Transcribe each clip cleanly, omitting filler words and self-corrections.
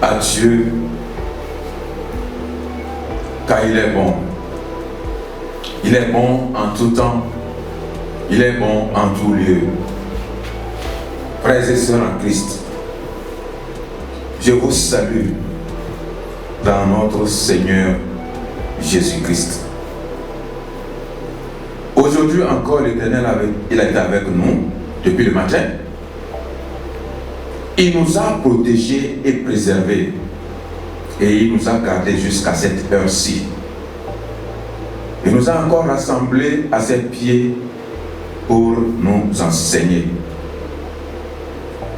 à Dieu, car il est bon. Il est bon en tout temps. Il est bon en tout lieu. Frères et sœurs en Christ, je vous salue dans notre Seigneur Jésus-Christ. Aujourd'hui encore, l'Éternel il a été avec nous depuis le matin. Il nous a protégés et préservés. Et il nous a gardés jusqu'à cette heure-ci. Il nous a encore rassemblés à ses pieds pour nous enseigner.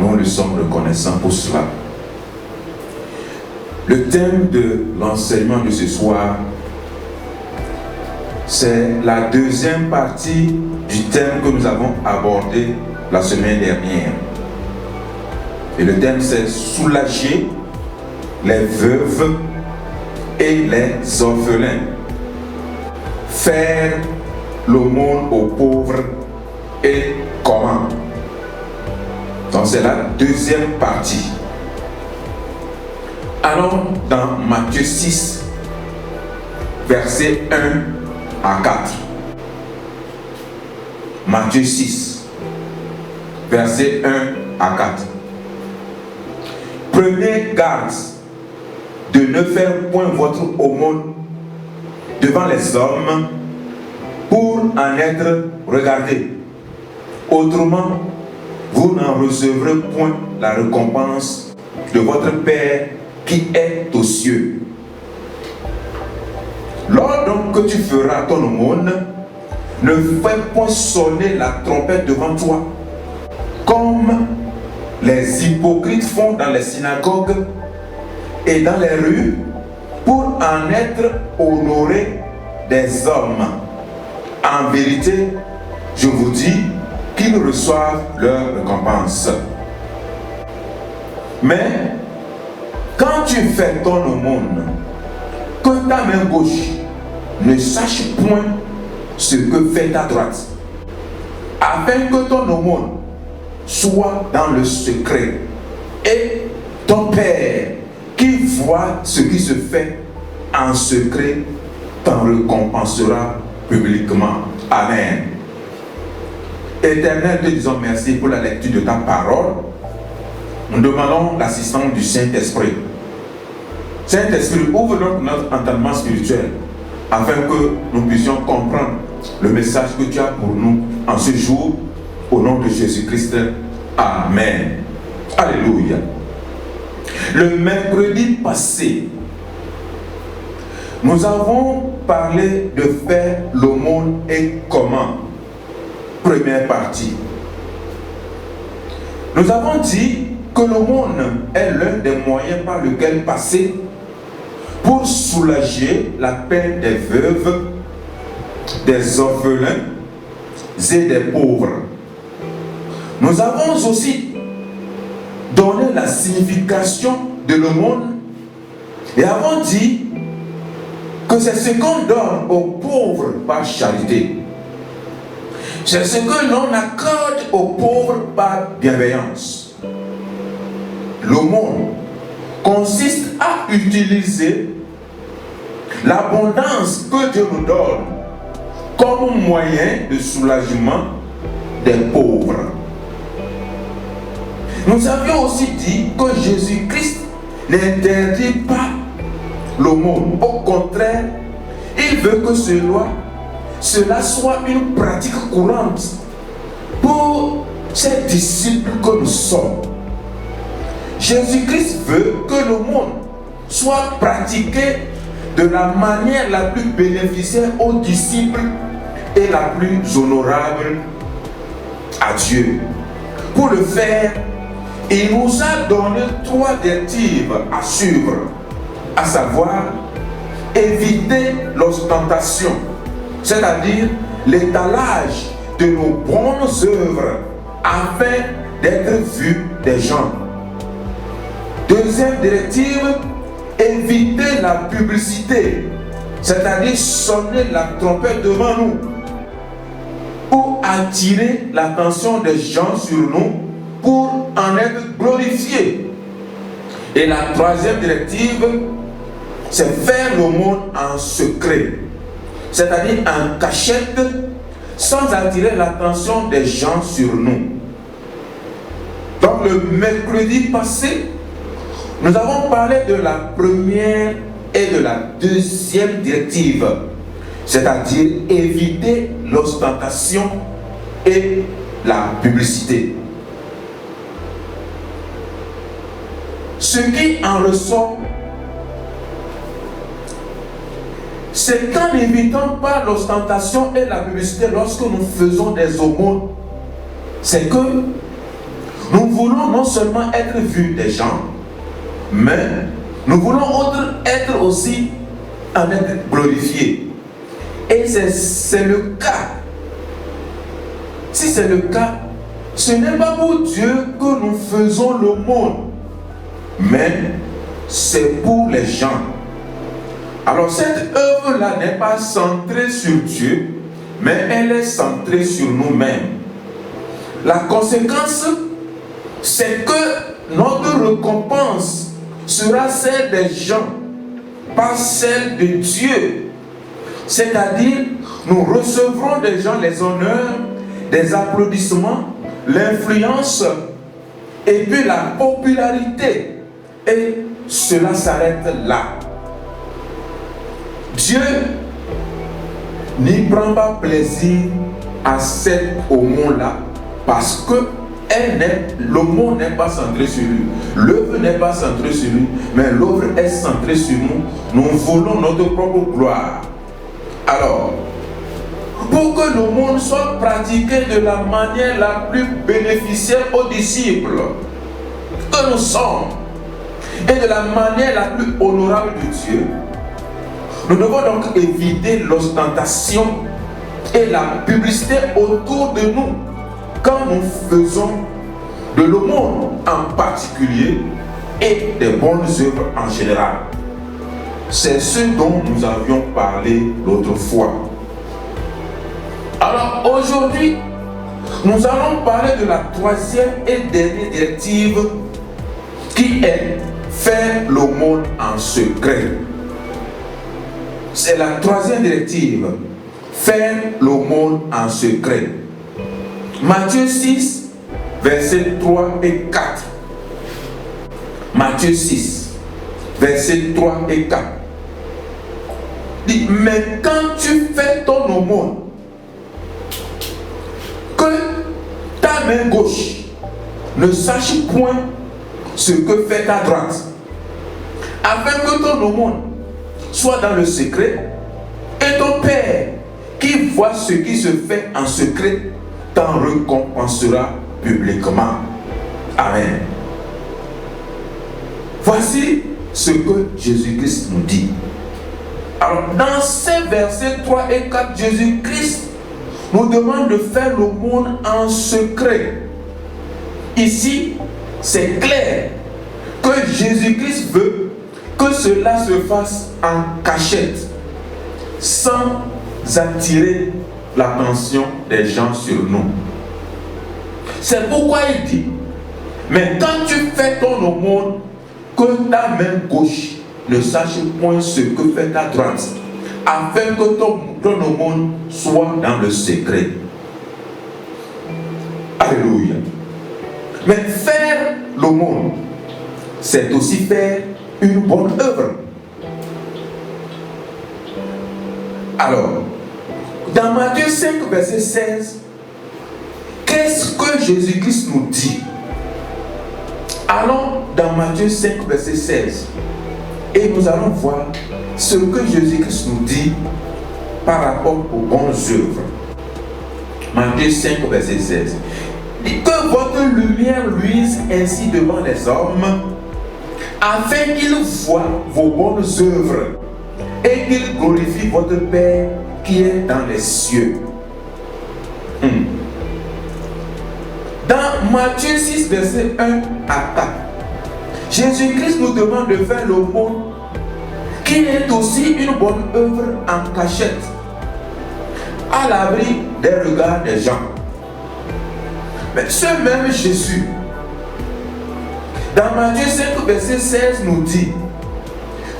Nous lui sommes reconnaissants pour cela. Le thème de l'enseignement de ce soir, c'est la deuxième partie du thème que nous avons abordé la semaine dernière. Et le thème, c'est soulager les veuves et les orphelins. Faire l'aumône aux pauvres et comment. Donc c'est la deuxième partie. Allons dans Matthieu 6, versets 1 à 4. Matthieu 6, versets 1 à 4. Prenez garde de ne faire point votre aumône devant les hommes pour en être regardés. Autrement, vous n'en recevrez point la récompense de votre Père qui est aux cieux. Lors donc que tu feras ton aumône, ne fais point sonner la trompette devant toi, comme les hypocrites font dans les synagogues et dans les rues, pour en être honorés des hommes. En vérité, je vous dis qu'ils reçoivent leur récompense. Mais quand tu fais ton aumône, que ta main gauche ne sache point ce que fait ta droite, afin que ton aumône soit dans le secret, et ton Père qui voit ce qui se fait en secret t'en récompensera publiquement. Amen. Éternel, te disons merci pour la lecture de ta parole. Nous demandons l'assistance du Saint-Esprit. Saint-Esprit, ouvre notre entendement spirituel afin que nous puissions comprendre le message que tu as pour nous en ce jour. Au nom de Jésus-Christ. Amen. Alléluia. Le mercredi passé, nous avons parlé de faire l'aumône et comment. Première partie. Nous avons dit que l'aumône est l'un des moyens par lesquels passer pour soulager la peine des veuves, des orphelins et des pauvres. Nous avons aussi donné la signification de l'aumône et avons dit que c'est ce qu'on donne aux pauvres par charité. C'est ce que l'on accorde aux pauvres par bienveillance. L'aumône consiste à utiliser l'abondance que Dieu nous donne comme moyen de soulagement des pauvres. Nous avions aussi dit que Jésus-Christ n'interdit pas l'aumône. Au contraire, il veut que cela soit une pratique courante pour ses disciples que nous sommes. Jésus-Christ veut que l'aumône soit pratiqué de la manière la plus bénéficiaire aux disciples et la plus honorable à Dieu. Pour le faire, il nous a donné 3 directives à suivre, à savoir éviter l'ostentation, c'est-à-dire l'étalage de nos bonnes œuvres afin d'être vus des gens. Deuxième directive, éviter la publicité, c'est-à-dire sonner la trompette devant nous ou attirer l'attention des gens sur nous pour en être glorifiés. Et la troisième directive, c'est faire l'aumône en secret, c'est-à-dire en cachette, sans attirer l'attention des gens sur nous. Donc le mercredi passé, nous avons parlé de la première et de la deuxième directive, c'est-à-dire éviter l'ostentation et la publicité. Ce qui en ressort, c'est qu'en n'évitant pas l'ostentation et la publicité lorsque nous faisons des aumônes, c'est que nous voulons non seulement être vus des gens, mais nous voulons être aussi en être glorifiés. Et c'est le cas. Si c'est le cas, ce n'est pas pour Dieu que nous faisons l'aumône, mais c'est pour les gens. Alors cette œuvre-là n'est pas centrée sur Dieu, mais elle est centrée sur nous-mêmes. La conséquence, c'est que notre récompense sera celle des gens, pas celle de Dieu. C'est-à-dire, nous recevrons des gens les honneurs, des applaudissements, l'influence et puis la popularité. Et cela s'arrête là. Dieu n'y prend pas plaisir à cette aumône-là parce que l'aumône n'est pas centré sur lui. L'œuvre n'est pas centrée sur lui, mais l'œuvre est centrée sur nous. Nous voulons notre propre gloire. Alors, pour que l'aumône soit pratiqué de la manière la plus bénéficiaire aux disciples que nous sommes et de la manière la plus honorable de Dieu, nous devons donc éviter l'ostentation et la publicité autour de nous quand nous faisons de l'aumône en particulier et des bonnes œuvres en général. C'est ce dont nous avions parlé l'autre fois. Alors aujourd'hui, nous allons parler de la troisième et dernière directive qui est faire l'aumône en secret. C'est la troisième directive, faire l'aumône en secret. Matthieu 6, versets 3 et 4. Matthieu 6, versets 3 et 4. Dit, mais quand tu fais ton aumône, que ta main gauche ne sache point ce que fait ta droite, afin que ton aumône soit dans le secret, et ton Père qui voit ce qui se fait en secret t'en récompensera publiquement. Amen. Voici ce que Jésus-Christ nous dit. Alors, dans ces versets 3 et 4, Jésus-Christ nous demande de faire l'aumône en secret. Ici, c'est clair que Jésus-Christ veut que cela se fasse en cachette, sans attirer l'attention des gens sur nous. C'est pourquoi il dit, mais quand tu fais ton aumône, que ta main gauche ne sache point ce que fait ta droite, afin que ton aumône soit dans le secret. Alléluia. Mais faire l'aumône, c'est aussi faire une bonne œuvre. Alors, dans Matthieu 5, verset 16, qu'est-ce que Jésus-Christ nous dit? Allons dans Matthieu 5, verset 16, et nous allons voir ce que Jésus-Christ nous dit par rapport aux bonnes œuvres. Matthieu 5, verset 16. Dit que votre lumière luise ainsi devant les hommes, afin qu'ils voient vos bonnes œuvres et qu'ils glorifient votre Père qui est dans les cieux. Dans Matthieu 6, verset 1 à 4, Jésus-Christ nous demande de faire l'aumône qui est aussi une bonne œuvre en cachette, à l'abri des regards des gens. Mais ce même Jésus Dans Matthieu 5, verset 16 nous dit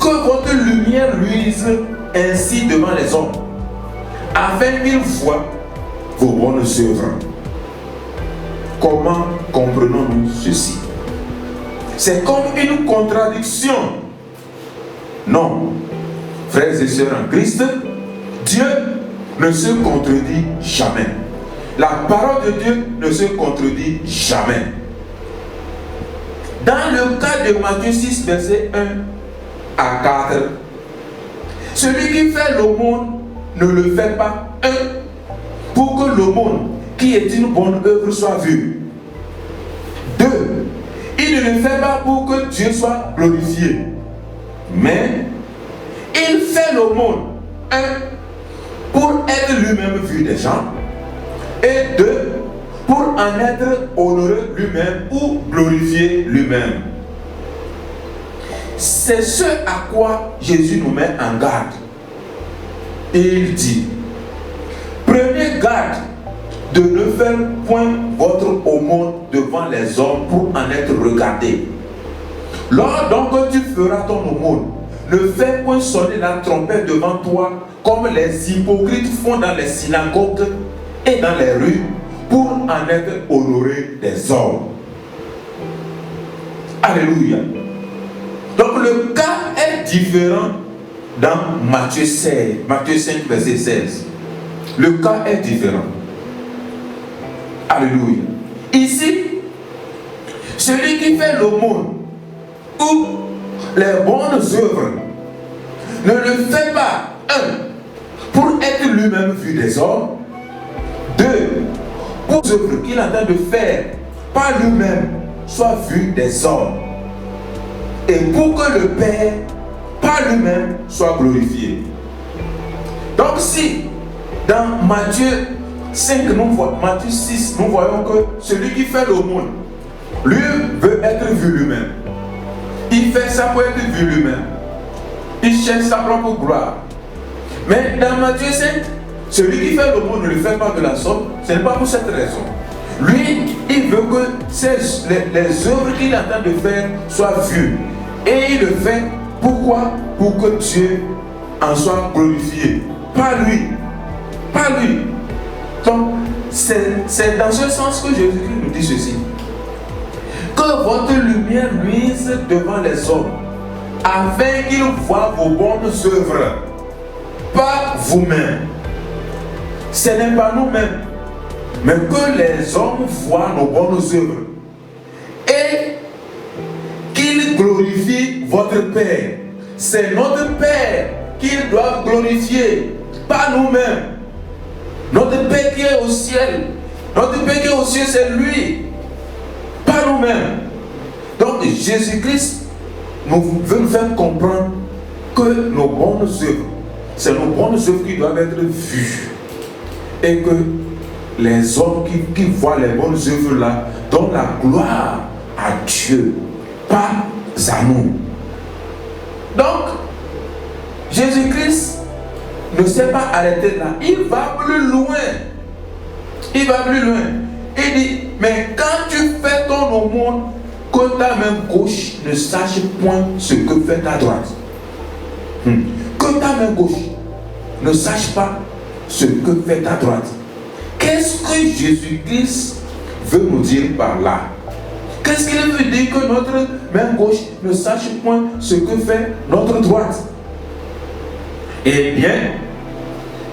que votre lumière luise ainsi devant les hommes, afin qu'ils voient vos bonnes œuvres. Comment comprenons-nous ceci? C'est comme une contradiction. Non, frères et sœurs en Christ, Dieu ne se contredit jamais. La parole de Dieu ne se contredit jamais. Dans le cas de Matthieu 6, verset 1 à 4, celui qui fait l'aumône ne le fait pas, pour que l'aumône qui est une bonne œuvre soit vue. 2, il ne le fait pas pour que Dieu soit glorifié, mais il fait l'aumône, pour être lui-même vu des gens, et 2, pour en être honoré lui-même ou glorifié lui-même. C'est ce à quoi Jésus nous met en garde. Et il dit, prenez garde de ne faire point votre aumône devant les hommes pour en être regardé. Lors donc tu feras ton aumône, ne fais point sonner la trompette devant toi comme les hypocrites font dans les synagogues et dans les rues pour en être honorés des hommes. Alléluia. Donc le cas est différent dans Matthieu 5, verset 16. Le cas est différent. Alléluia. Ici, celui qui fait l'aumône ou les bonnes œuvres ne le fait pas, pour être lui-même vu des hommes, 2, pour les œuvres qu'il est en train de faire par lui-même soit vu des hommes, et pour que le Père par lui-même soit glorifié. Donc si dans Matthieu 5, Matthieu 6, nous voyons que celui qui fait l'aumône, lui veut être vu lui-même. Il fait ça pour être vu lui-même. Il cherche sa propre gloire. Mais dans Matthieu 5, celui qui fait l'aumône ne le fait pas de la sorte. Ce n'est pas pour cette raison. Lui, il veut que les œuvres qu'il est en train de faire soient vues. Et il le fait, pourquoi? Pour que Dieu en soit glorifié. Pas lui. Pas lui. Donc, c'est dans ce sens que Jésus-Christ nous dit ceci. Que votre lumière luise devant les hommes, afin qu'ils voient vos bonnes œuvres, pas vous-même. Ce n'est pas nous-mêmes, mais que les hommes voient nos bonnes œuvres et qu'ils glorifient votre Père. C'est notre Père qu'ils doivent glorifier, pas nous-mêmes. Notre Père qui est au ciel, c'est lui, pas nous-mêmes. Donc Jésus-Christ veut nous faire comprendre que nos bonnes œuvres, c'est nos bonnes œuvres qui doivent être vues. Et que les hommes qui voient les bonnes œuvres là donnent la gloire à Dieu, pas à nous. Donc, Jésus-Christ ne s'est pas arrêté là. Il va plus loin. Il va plus loin. Il dit, mais quand tu fais ton aumône, que ta main gauche ne sache point ce que fait ta droite. Que ta main gauche ne sache pas ce que fait ta droite. Qu'est-ce que Jésus-Christ veut nous dire par là? Qu'est-ce qu'il veut dire que notre main gauche ne sache point ce que fait notre droite? Eh bien,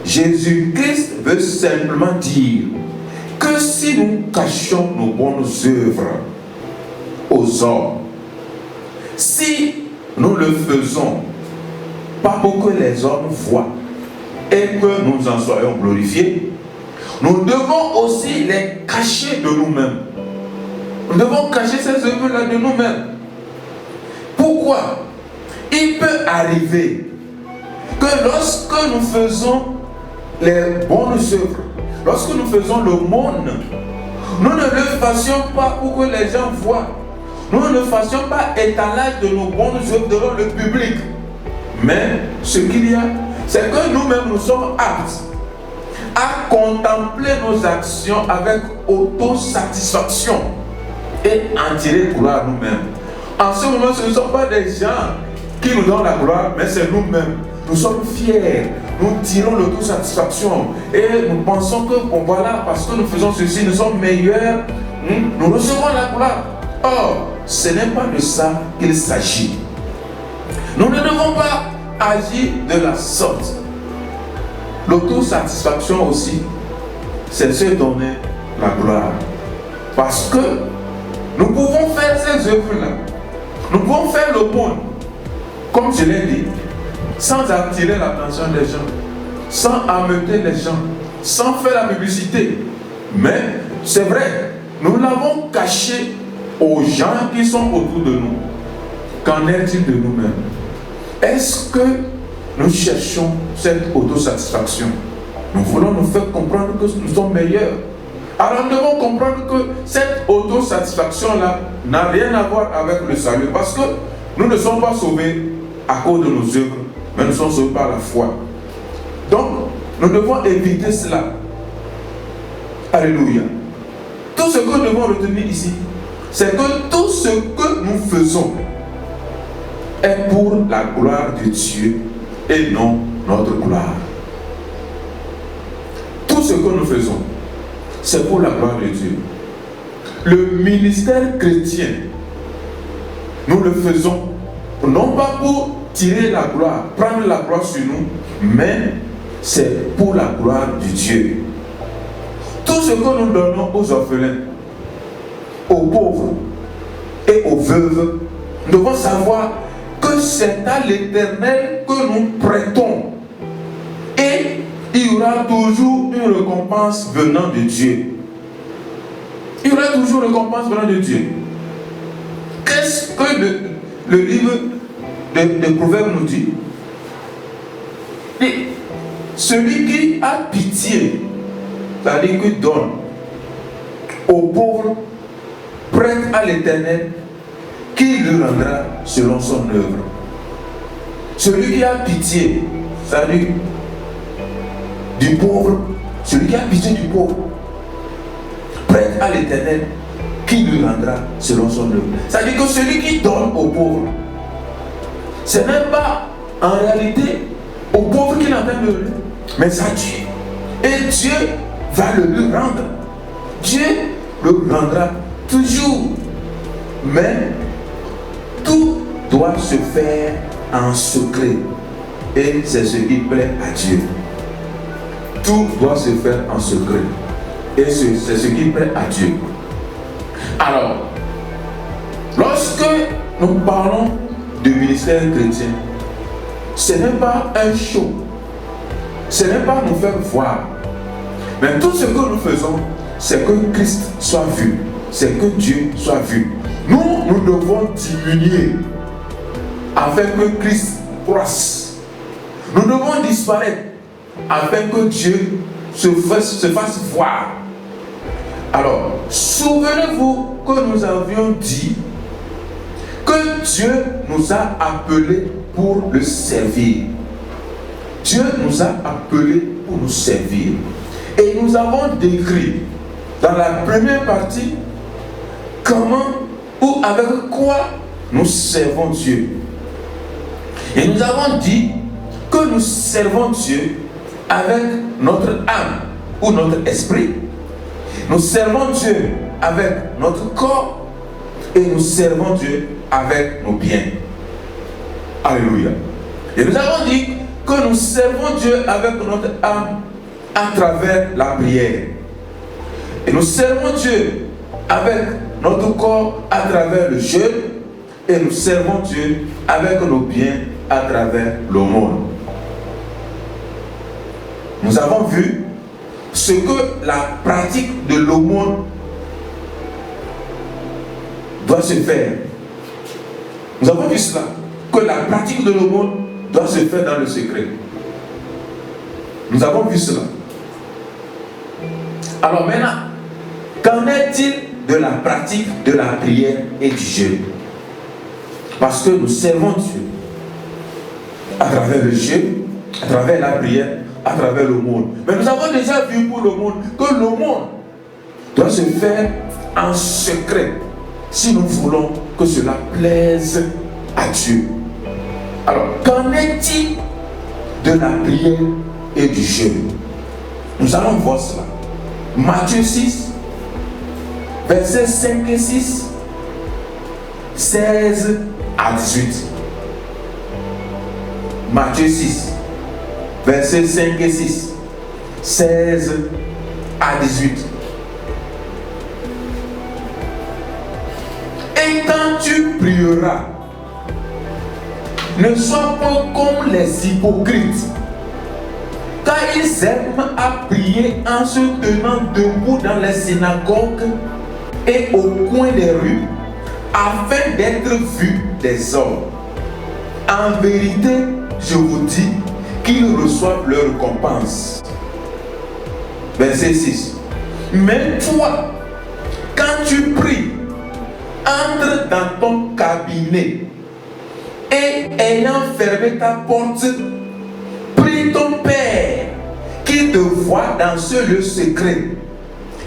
Jésus-Christ veut simplement dire que si nous cachons nos bonnes œuvres aux hommes, si nous le faisons pas pour que les hommes voient et que nous en soyons glorifiés, nous devons aussi les cacher de nous-mêmes. Nous devons cacher ces œuvres-là de nous-mêmes. Pourquoi? Il peut arriver que lorsque nous faisons les bonnes œuvres, lorsque nous faisons l'aumône, nous ne le fassions pas pour que les gens voient. Nous ne fassions pas étalage de nos bonnes œuvres devant le public. Mais ce qu'il y a, c'est que nous-mêmes nous sommes aptes à contempler nos actions avec autosatisfaction et en tirer gloire nous-mêmes. En ce moment, ce ne sont pas des gens qui nous donnent la gloire, mais c'est nous-mêmes. Nous sommes fiers, nous tirons l'autosatisfaction et nous pensons que, bon voilà, parce que nous faisons ceci, nous sommes meilleurs, nous recevons la gloire. Or, ce n'est pas de ça qu'il s'agit. Nous ne devons pas agir de la sorte. L'autosatisfaction aussi, c'est se donner la gloire. Parce que nous pouvons faire ces œuvres-là. Nous pouvons faire le monde, comme je l'ai dit, sans attirer l'attention des gens, sans ameuter les gens, sans faire la publicité. Mais c'est vrai, nous l'avons caché aux gens qui sont autour de nous. Qu'en est-il de nous-mêmes? Est-ce que nous cherchons cette autosatisfaction? Nous voulons nous faire comprendre que nous sommes meilleurs. Alors nous devons comprendre que cette autosatisfaction-là n'a rien à voir avec le salut. Parce que nous ne sommes pas sauvés à cause de nos œuvres, mais nous sommes sauvés par la foi. Donc, nous devons éviter cela. Alléluia. Tout ce que nous devons retenir ici, c'est que tout ce que nous faisons est pour la gloire de Dieu et non notre gloire. Tout ce que nous faisons, c'est pour la gloire de Dieu. Le ministère chrétien, nous le faisons non pas pour tirer la gloire, prendre la gloire sur nous, mais c'est pour la gloire de Dieu. Tout ce que nous donnons aux orphelins, aux pauvres et aux veuves, nous devons savoir que c'est à l'Éternel que nous prêtons. Et il y aura toujours une récompense venant de Dieu. Il y aura toujours une récompense venant de Dieu. Qu'est-ce que le livre de Proverbes nous dit? Et celui qui a pitié, c'est-à-dire qu'il donne aux pauvres, prête à l'Éternel, qui lui rendra selon son œuvre. Celui qui a pitié, c'est-à-dire du pauvre, celui qui a pitié du pauvre, prête à l'Éternel, qui lui rendra selon son œuvre. C'est-à-dire que celui qui donne aux pauvres, ce n'est pas en réalité aux pauvres qu'il entend de lui, mais à Dieu. Et Dieu va le lui rendre. Dieu le rendra toujours. Mais tout doit se faire en secret. Et c'est ce qui plaît à Dieu. Tout doit se faire en secret. Et c'est ce qui plaît à Dieu. Alors, lorsque nous parlons de ministère chrétien, ce n'est pas un show. Ce n'est pas nous faire voir. Mais tout ce que nous faisons, c'est que Christ soit vu. C'est que Dieu soit vu. Nous devons diminuer afin que Christ croisse. Nous devons disparaître afin que Dieu se fasse voir. Alors, souvenez-vous que nous avions dit que Dieu nous a appelés pour le servir. Dieu nous a appelés pour nous servir. Et nous avons décrit dans la première partie comment ou avec quoi nous servons Dieu. Et nous avons dit que nous servons Dieu avec notre âme ou notre esprit. Nous servons Dieu avec notre corps et nous servons Dieu avec nos biens. Alléluia. Et nous avons dit que nous servons Dieu avec notre âme à travers la prière. Et nous servons Dieu avec notre corps à travers le jeûne. Et nous servons Dieu avec nos biens à travers l'aumône. Nous avons vu ce que la pratique de l'aumône doit se faire. Nous avons vu cela, que la pratique de l'aumône doit se faire dans le secret. Nous avons vu cela. Alors maintenant, qu'en est-il de la pratique de la prière et du jeûne? Parce que nous servons Dieu à travers le jeûne, à travers la prière, à travers l'aumône. Mais nous avons déjà vu pour l'aumône que l'aumône doit se faire en secret. si nous voulons que cela plaise à Dieu. Alors, qu'en est-il de la prière et du jeûne? Nous allons voir cela. Matthieu 6, versets 5 et 6, 16 à 18. Matthieu 6, versets 5 et 6, 16 à 18. Et quand tu prieras, ne sois pas comme les hypocrites, car ils aiment à prier en se tenant debout dans les synagogues et au coin des rues, afin d'être vus des hommes. En vérité, je vous dis qu'ils reçoivent leur récompense. Verset 6. Mais toi, quand tu pries, entre dans ton cabinet et ayant fermé ta porte, prie ton Père qui te voit dans ce lieu secret.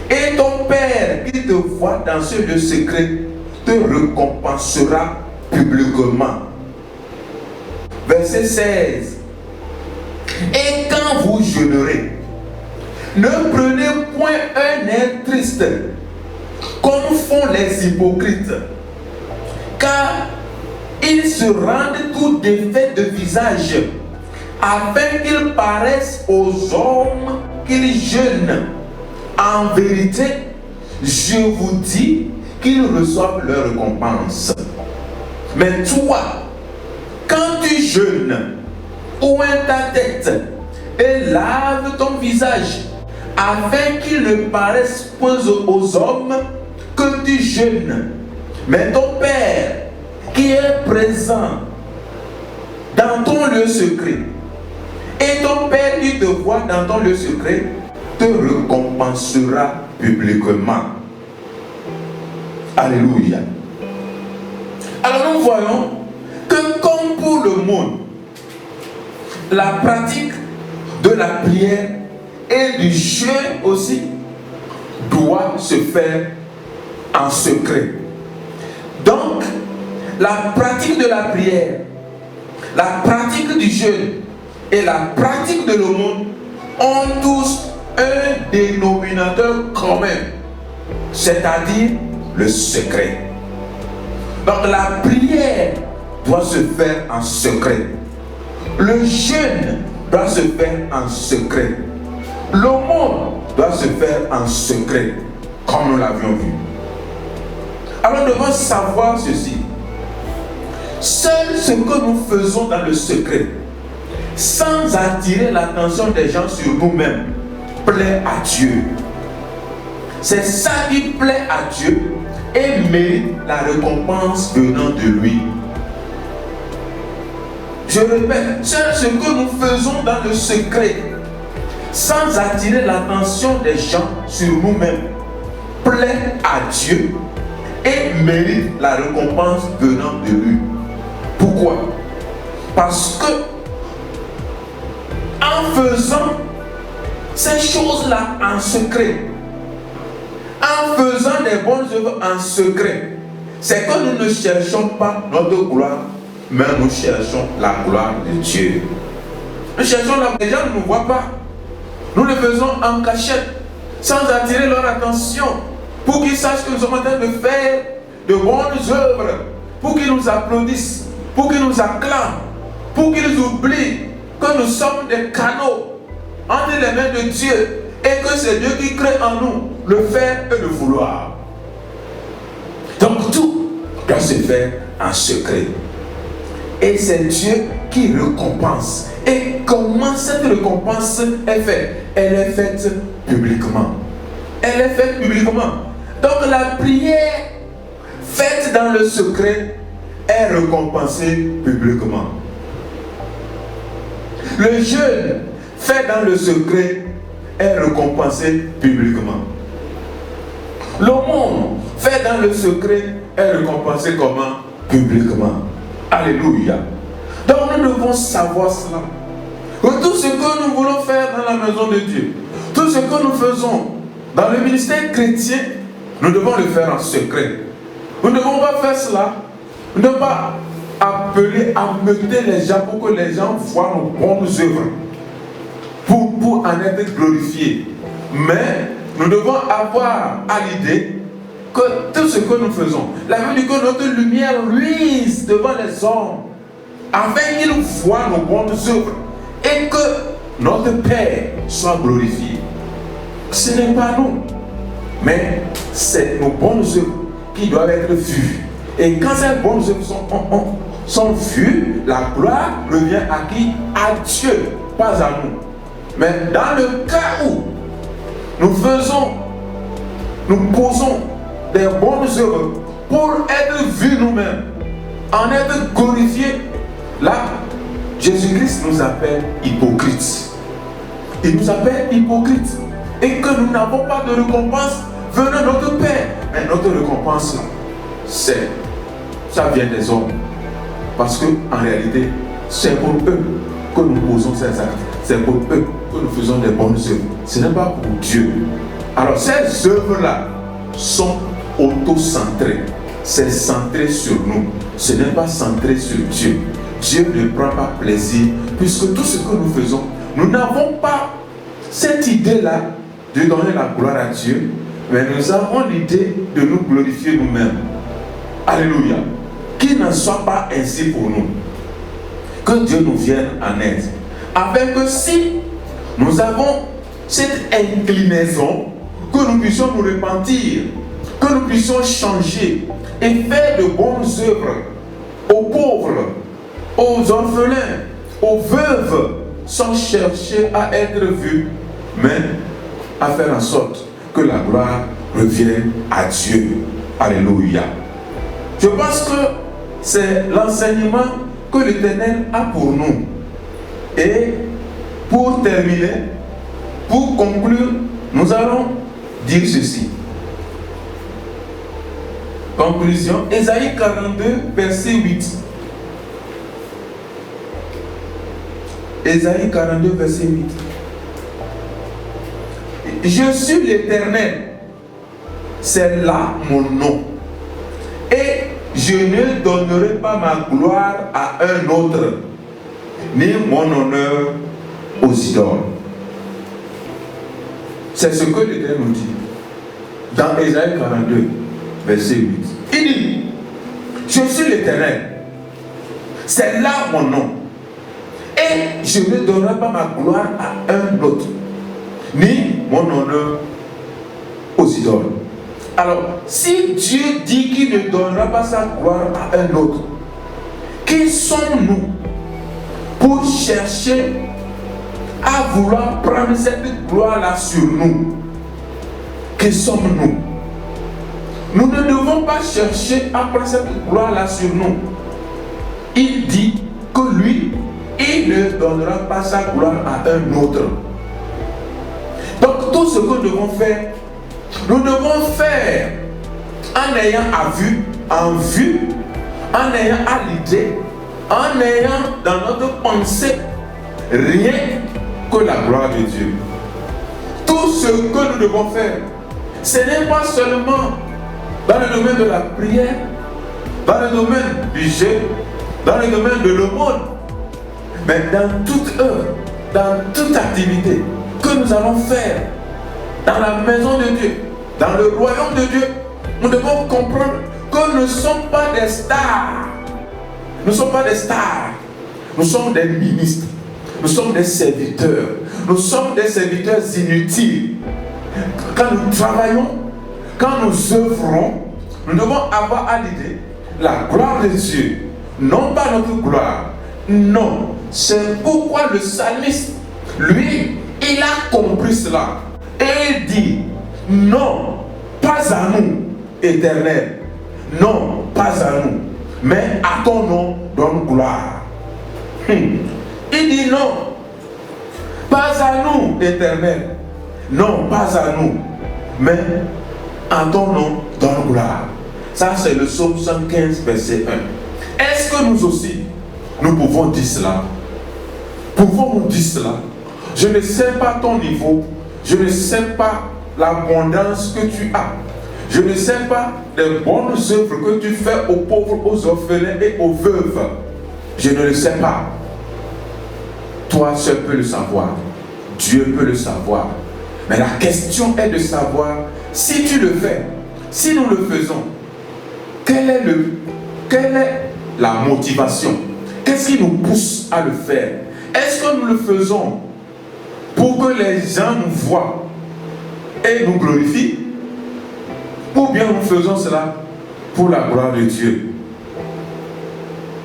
Et ton Père qui te voit dans ce lieu secret te récompensera publiquement. Verset 16. Et quand vous jeûnerez, ne prenez point un air triste, comme font les hypocrites, car ils se rendent tout défaits de visage, afin qu'ils paraissent aux hommes qu'ils jeûnent. En vérité, je vous dis qu'ils reçoivent leur récompense. Mais toi, quand tu jeûnes, oins ta tête et lave ton visage, afin qu'il ne paraisse point aux hommes que tu jeûnes. Mais ton Père, qui est présent dans ton lieu secret, et ton Père qui te voit dans ton lieu secret, te récompensera publiquement. Alléluia. Alors nous voyons que comme pour le monde, la pratique de la prière et du jeûne aussi doit se faire en secret. Donc, la pratique de la prière, la pratique du jeûne et la pratique de l'aumône ont tous un dénominateur commun, c'est-à-dire le secret. Donc la prière doit se faire en secret. Le jeûne doit se faire en secret. L'aumône doit se faire en secret, comme nous l'avions vu. Alors nous devons savoir ceci. Seul ce que nous faisons dans le secret, sans attirer l'attention des gens sur nous-mêmes, plaît à Dieu. C'est ça qui plaît à Dieu et mérite la récompense venant de lui. Je répète, seul ce que nous faisons dans le secret, sans attirer l'attention des gens sur nous-mêmes, plaît à Dieu et mérite la récompense venant de lui. Pourquoi? Parce que en faisant ces choses-là en secret, en faisant des bonnes œuvres en secret, c'est que nous ne cherchons pas notre gloire, mais nous cherchons la gloire de Dieu. Nous cherchons la gloire. Les gens ne nous voient pas. Nous le faisons en cachette, sans attirer leur attention, pour qu'ils sachent que nous sommes en train de faire de bonnes œuvres, pour qu'ils nous applaudissent, pour qu'ils nous acclament, pour qu'ils oublient que nous sommes des canaux entre les mains de Dieu et que c'est Dieu qui crée en nous le faire et le vouloir. Donc tout doit se faire en secret. Et c'est Dieu qui récompense. Et comment cette récompense est faite? Elle est faite publiquement. Elle est faite publiquement. Donc la prière faite dans le secret est récompensée publiquement. Le jeûne fait dans le secret est récompensé publiquement. L'aumône fait dans le secret est récompensé comment? Publiquement. Alléluia. Donc nous devons savoir cela. Que tout ce que nous voulons faire dans la maison de Dieu, tout ce que nous faisons dans le ministère chrétien, nous devons le faire en secret. Nous ne devons pas faire cela. Nous ne devons pas appeler à metter les gens pour que les gens voient nos bonnes œuvres. Pour en être glorifiés. Mais nous devons avoir à l'idée que tout ce que nous faisons, la Bible dit que notre lumière luise devant les hommes, afin qu'ils voient nos bonnes œuvres et que notre Père soit glorifié. Ce n'est pas nous, mais c'est nos bonnes œuvres qui doivent être vues. Et quand ces bonnes œuvres sont vues, la gloire revient à qui? À Dieu, pas à nous. Mais dans le cas où nous posons des bonnes œuvres pour être vus nous-mêmes, en être glorifiés, là, Jésus-Christ nous appelle hypocrites. Il nous appelle hypocrites. Et que nous n'avons pas de récompense venant de notre Père. Mais notre récompense, ça vient des hommes. Parce qu'en réalité, c'est pour eux que nous posons ces actes. C'est pour eux que nous faisons des bonnes œuvres. Ce n'est pas pour Dieu. Alors ces œuvres-là sont auto-centrées. C'est centré sur nous. Ce n'est pas centré sur Dieu. Dieu ne prend pas plaisir puisque tout ce que nous faisons, nous n'avons pas cette idée-là de donner la gloire à Dieu, mais nous avons l'idée de nous glorifier nous-mêmes. Alléluia. Qu'il n'en soit pas ainsi pour nous. Que Dieu nous vienne en aide. Afin que si nous avons cette inclinaison, que nous puissions nous repentir, que nous puissions changer et faire de bonnes œuvres aux pauvres, aux orphelins, aux veuves, sans chercher à être vus, mais à faire en sorte que la gloire revienne à Dieu. Alléluia. Je pense que c'est l'enseignement que l'Éternel a pour nous. Et pour terminer, pour conclure, nous allons dire ceci. Conclusion, Ésaïe 42, verset 8. Ésaïe 42, verset 8. Je suis l'Éternel, c'est là mon nom. Et je ne donnerai pas ma gloire à un autre, ni mon honneur aux idoles. C'est ce que l'Éternel nous dit dans Ésaïe 42, verset 8. Il dit, je suis l'Éternel, c'est là mon nom, et je ne donnerai pas ma gloire à un autre, ni mon honneur aux idoles. Alors, si Dieu dit qu'il ne donnera pas sa gloire à un autre, qui sommes-nous pour chercher à vouloir prendre cette gloire-là sur nous? Qui sommes-nous? Nous ne devons pas chercher à prendre cette gloire-là sur nous. Il dit que lui, il ne donnera pas sa gloire à un autre. Donc tout ce que nous devons faire, nous devons faire en ayant en vue, en ayant à l'idée, en ayant dans notre pensée rien que la gloire de Dieu. Tout ce que nous devons faire, ce n'est pas seulement dans le domaine de la prière, dans le domaine du jeûne, dans le domaine de l'aumône, mais dans toute œuvre, dans toute activité que nous allons faire dans la maison de Dieu, dans le royaume de Dieu, nous devons comprendre que nous ne sommes pas des stars. Nous ne sommes pas des stars. Nous sommes des ministres. Nous sommes des serviteurs. Nous sommes des serviteurs inutiles. Quand nous travaillons, quand nous œuvrons, nous devons avoir à l'idée la gloire de Dieu. Non pas notre gloire. Non. C'est pourquoi le psalmiste, lui, il a compris cela. Et il dit, non, pas à nous, Éternel. Non, pas à nous. Mais à ton nom, donne gloire. Il dit non, pas à nous, Éternel. Non, pas à nous. Mais à ton nom, donne gloire. Ça, c'est le psaume 115, verset 1. Est-ce que nous aussi, nous pouvons dire cela? Pouvons-nous dire cela? Je ne sais pas ton niveau. Je ne sais pas l'abondance que tu as. Je ne sais pas des bonnes œuvres que tu fais aux pauvres, aux orphelins et aux veuves. Je ne le sais pas. Toi seul peux le savoir. Dieu peut le savoir. Mais la question est de savoir si tu le fais, si nous le faisons, quelle est la motivation? Qu'est-ce qui nous pousse à le faire? Est-ce que nous le faisons pour que les gens nous voient et nous glorifient? Ou bien nous faisons cela pour la gloire de Dieu?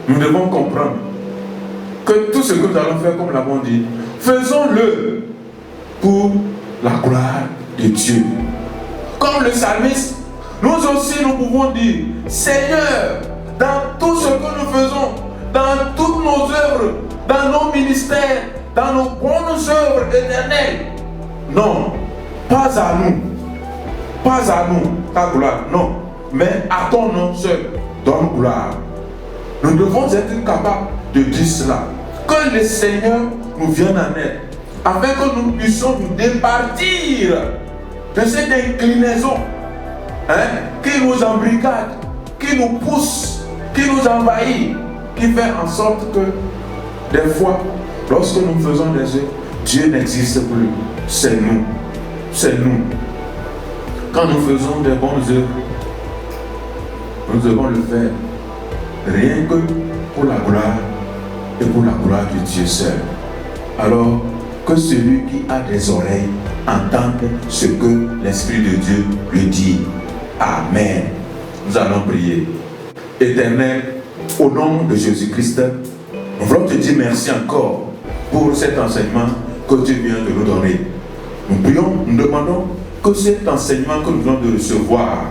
Nous devons comprendre que tout ce que nous allons faire, comme nous l'avons dit, faisons-le pour la gloire de Dieu. Comme le psalmiste, nous aussi nous pouvons dire, Seigneur, dans tout ce que nous faisons, dans toutes nos œuvres, dans nos ministères, dans nos bonnes œuvres éternelles, non, pas à nous, ta gloire, non, mais à ton nom seul, donne gloire. Nous devons être capables de dire cela, que le Seigneur nous vienne en aide, afin que nous puissions nous départir de cette inclinaison qui nous embrigade, qui nous pousse, qui nous envahit, qui fait en sorte que des fois, lorsque nous faisons des œuvres, Dieu n'existe plus. C'est nous. C'est nous. Quand nous faisons des bonnes œuvres, nous devons le faire rien que pour la gloire et pour la gloire de Dieu seul. Alors, que celui qui a des oreilles entende ce que l'Esprit de Dieu lui dit. Amen. Nous allons prier. Éternel, au nom de Jésus-Christ, nous voulons te dire merci encore pour cet enseignement que tu viens de nous donner. Nous prions, nous demandons que cet enseignement que nous venons de recevoir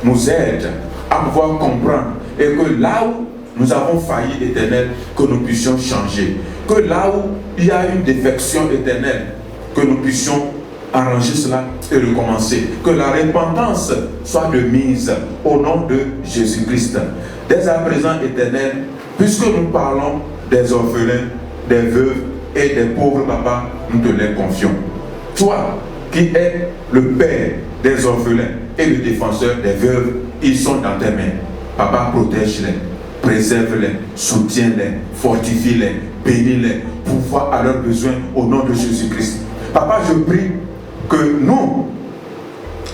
nous aide à pouvoir comprendre et que là où nous avons failli, Éternel, que nous puissions changer. Que là où il y a une défection éternelle, que nous puissions arranger cela et recommencer. Que la repentance soit de mise au nom de Jésus-Christ. Dès à présent, Éternel, puisque nous parlons des orphelins, des veuves et des pauvres, Papa, nous te les confions. Toi qui es le Père des orphelins et le défenseur des veuves, ils sont dans tes mains. Papa, protège-les, préserve-les, soutiens-les, fortifie-les, bénis-les, pourvois à leurs besoins au nom de Jésus-Christ. Papa, je prie que nous,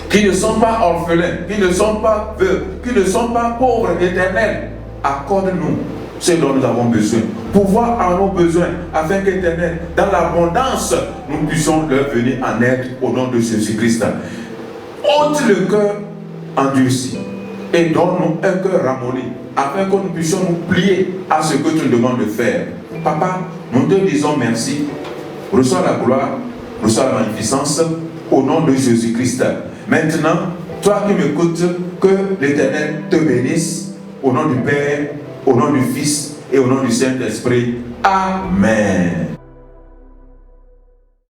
qui ne sommes pas orphelins, qui ne sommes pas veuves, qui ne sommes pas pauvres éternels, accorde-nous ce dont nous avons besoin, pouvoir à nos besoins, afin qu'Éternel, dans l'abondance, nous puissions leur venir en aide au nom de Jésus-Christ. Ôte le cœur endurci et donne-nous un cœur ramolli, afin que nous puissions nous plier à ce que tu nous demandes de faire. Papa, nous te disons merci. Reçois la gloire, reçois la magnificence au nom de Jésus-Christ. Maintenant, toi qui m'écoutes, que l'Éternel te bénisse au nom du Père, au nom du Fils et au nom du Saint-Esprit. Amen.